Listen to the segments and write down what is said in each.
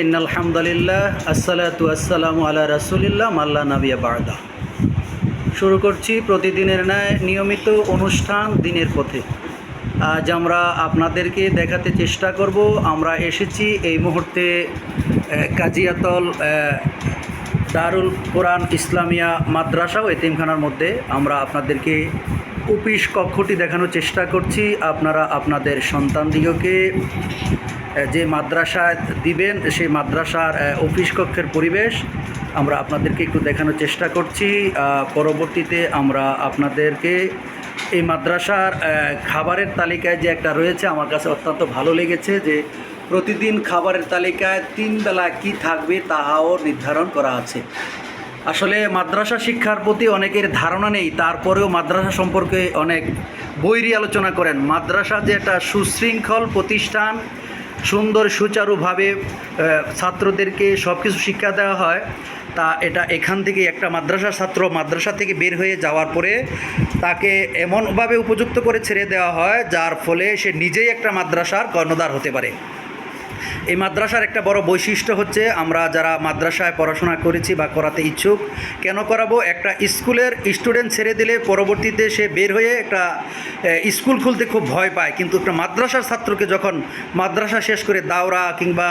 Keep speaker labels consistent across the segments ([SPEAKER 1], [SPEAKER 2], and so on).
[SPEAKER 1] ইন্নাল হামদুলিল্লাহ আসসালাতু আসসালামু আলা রাসূলিল্লাহ মাল্লা নাবিয়া বা'দা। শুরু করছি প্রতিদিনের ন্যায় নিয়মিত অনুষ্ঠান দিনের পথে। আজ আমরা আপনাদেরকে দেখাতে চেষ্টা করব আমরা এসেছি এই মুহূর্তে কাজিয়াতল দারুল কোরআন ইসলামিয়া মাদ্রাসা ও এতিমখানার মধ্যে। আমরা আপনাদেরকে অফিস কক্ষটি দেখানোর চেষ্টা করছি। আপনারা আপনাদের সন্তানদিগকে যে মাদ্রাসায় দিবেন সেই মাদ্রাসার অফিস কক্ষের পরিবেশ আমরা আপনাদেরকে একটু দেখানোর চেষ্টা করছি। পরবর্তীতে আমরা আপনাদেরকে এই মাদ্রাসার খাবারের তালিকায় যে একটা রয়েছে, আমার কাছে অত্যন্ত ভালো লেগেছে যে প্রতিদিন খাবারের তালিকায় 3 বেলা কী থাকবে তাহাও নির্ধারণ করা আছে। আসলে মাদ্রাসা শিক্ষার প্রতি অনেকের ধারণা নেই, তারপরেও মাদ্রাসা সম্পর্কে অনেক বৈরী আলোচনা করেন। মাদ্রাসা যে একটা সুশৃঙ্খল প্রতিষ্ঠান, সুন্দর সুচারুভাবে ছাত্রদেরকে সব কিছু শিক্ষা দেওয়া হয়, তা এটা এখান থেকে একটা মাদ্রাসার ছাত্র মাদ্রাসা থেকে বের হয়ে যাওয়ার পরে তাকে এমনভাবে উপযুক্ত করে ছেড়ে দেওয়া হয় যার ফলে সে নিজেই একটা মাদ্রাসার কর্ণধার হতে পারে। এই মাদ্রাসার একটা বড় বৈশিষ্ট্য হচ্ছে, আমরা যারা মাদ্রাসায় পড়াশোনা করেছি বা করাতে ইচ্ছুক, কেন করাবো, একটা স্কুলের স্টুডেন্ট ছেড়ে দিলে পরবর্তীতে সে বের হয়ে একটা স্কুল খুলতে খুব ভয় পায়, কিন্তু একটা মাদ্রাসার ছাত্রকে যখন মাদ্রাসা শেষ করে দাওরা কিংবা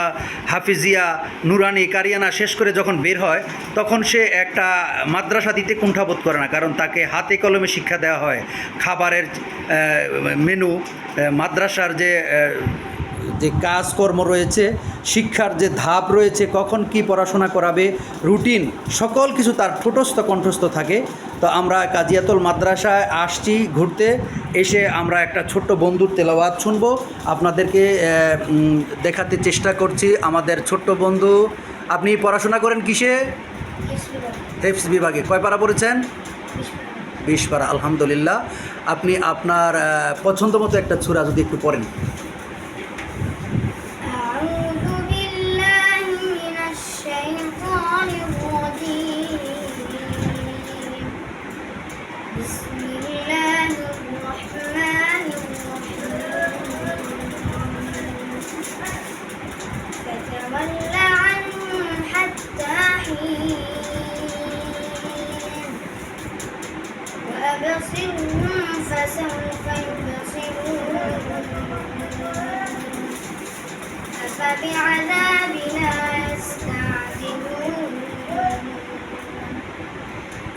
[SPEAKER 1] হাফিজিয়া নুরানি কারিয়ানা শেষ করে যখন বের হয়, তখন সে একটা মাদ্রাসা দিতে কুণ্ঠাবোধ করে না, কারণ তাকে হাতে কলমে শিক্ষা দেওয়া হয়। খাবারের মেনু, মাদ্রাসার যে কাজকর্ম রয়েছে, শিক্ষার যে ধাপ রয়েছে, কখন কি পড়াশোনা করাবে, রুটিন, সকল কিছু তার ঠোঁটস্থ কণ্ঠস্থ থাকে। তো আমরা কাজিয়াতল মাদ্রাসায় আসছি ঘুরতে, এসে আমরা একটা ছোট্ট বন্ধুর তেলাওয়াত শুনবো, আপনাদেরকে দেখাতে চেষ্টা করছি। আমাদের ছোট্ট বন্ধু, আপনি পড়াশোনা করেন কিসে? হেফজ বিভাগে। কয় পারা পড়েছেন? 20 পারা। আলহামদুলিল্লাহ। আপনি আপনার পছন্দ মতো একটা সূরা যদি একটু পড়েন।
[SPEAKER 2] وأبصرهم فسوف يبصرون أفبعذابنا يستعجلون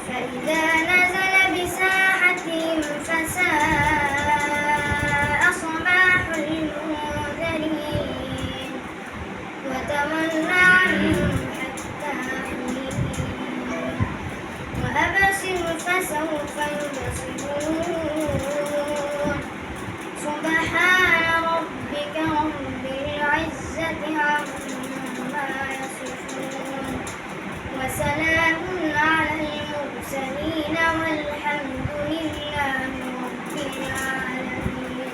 [SPEAKER 2] فإذا نزل بساحتهم فساء صباح المنذرين وتول عنهم حتى حين وأبصر فسوف يبصرون سبحان ربك رب العزة عما يصفون وسلام على المرسلين والحمد لله رب العالمين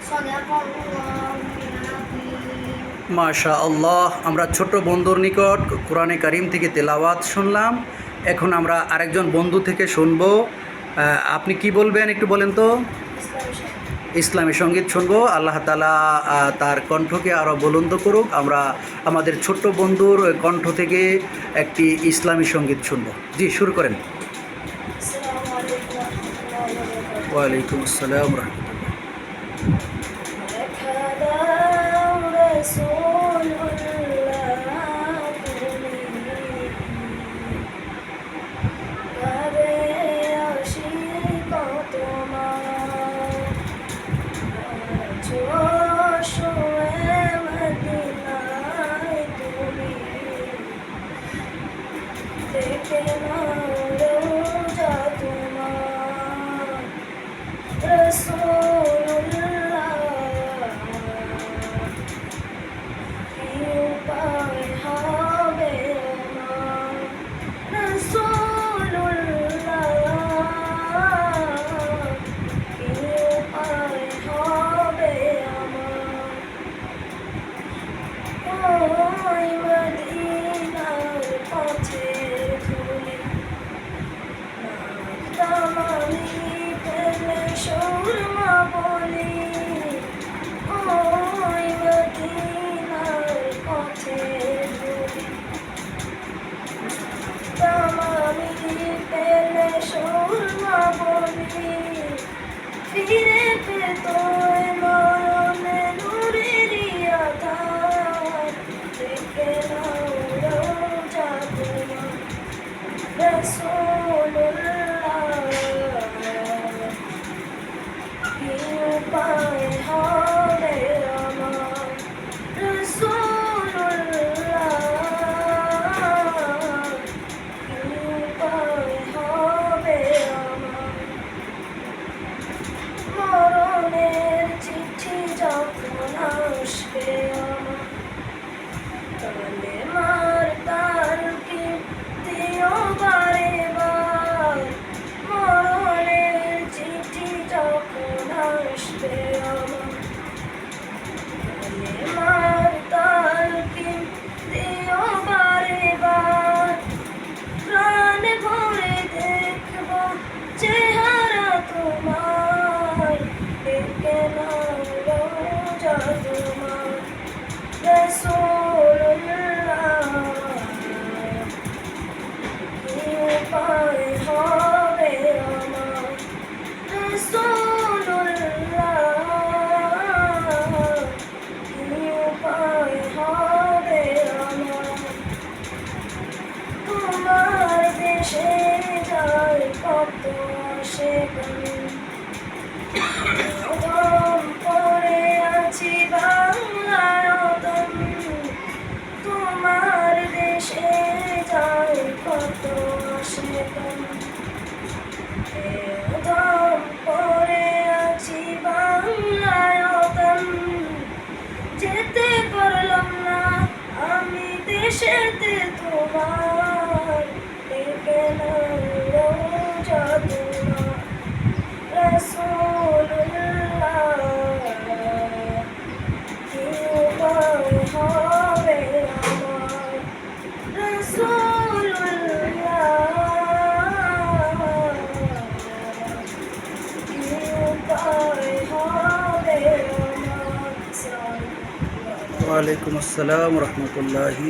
[SPEAKER 2] صدق الله العظيم।
[SPEAKER 1] মাশাআল্লাহ। আমরা ছোট বন্ধুর নিকট কোরআনে কারিম থেকে তেলাওয়াত শুনলাম। এখন আমরা আরেকজন বন্ধু থেকে শুনবো। আপনি কি বলবেন একটু বলেন তো? ইসলামী সঙ্গীত শুনবো। আল্লাহ তাআলা তার কণ্ঠকে আরও বুলন্দ করুক। আমরা আমাদের ছোট্ট বন্ধুর কণ্ঠ থেকে একটি ইসলামী সঙ্গীত শুনবো। জি, শুরু করেন। ওয়ালাইকুম আসসালাম ওয়া
[SPEAKER 2] রাসূলুল্লাহ কি উপায় হবে আমার রাসূলুল্লাহ কি উপায় হবে আমার মরণের চিঠি যখন আসবে আমার কালেমার তারকে দিও বারে বার মরণের চিঠি যখন আসবে আমার কালেমার তারকে দিও বারে বার প্রাণ ভরে দেখব চেহারা তোমার ডেকে নাও রোজা তোমার রাসূলুল্লাহ কি উপায় হবে আমার রাসূলুল্লাহ কি উপায় হবে আমার তোমার দেশে যায় কত আশিকান দম পড়ে আছি বাংলায় দম তোমার দেশে যায় কত আশিকান দম পড়ে আছি বাংলায় দম যেতে পারলাম না আমি দেশেতে তোমার ডেকে নাও রোজা তোমার রাসূলুল্লাহ কি উপায় হবে আমার রাসূলুল্লাহ কি উপায় হবে আমার
[SPEAKER 1] ওয়ালাইকুম আসসালাম রহমতুল্লাহি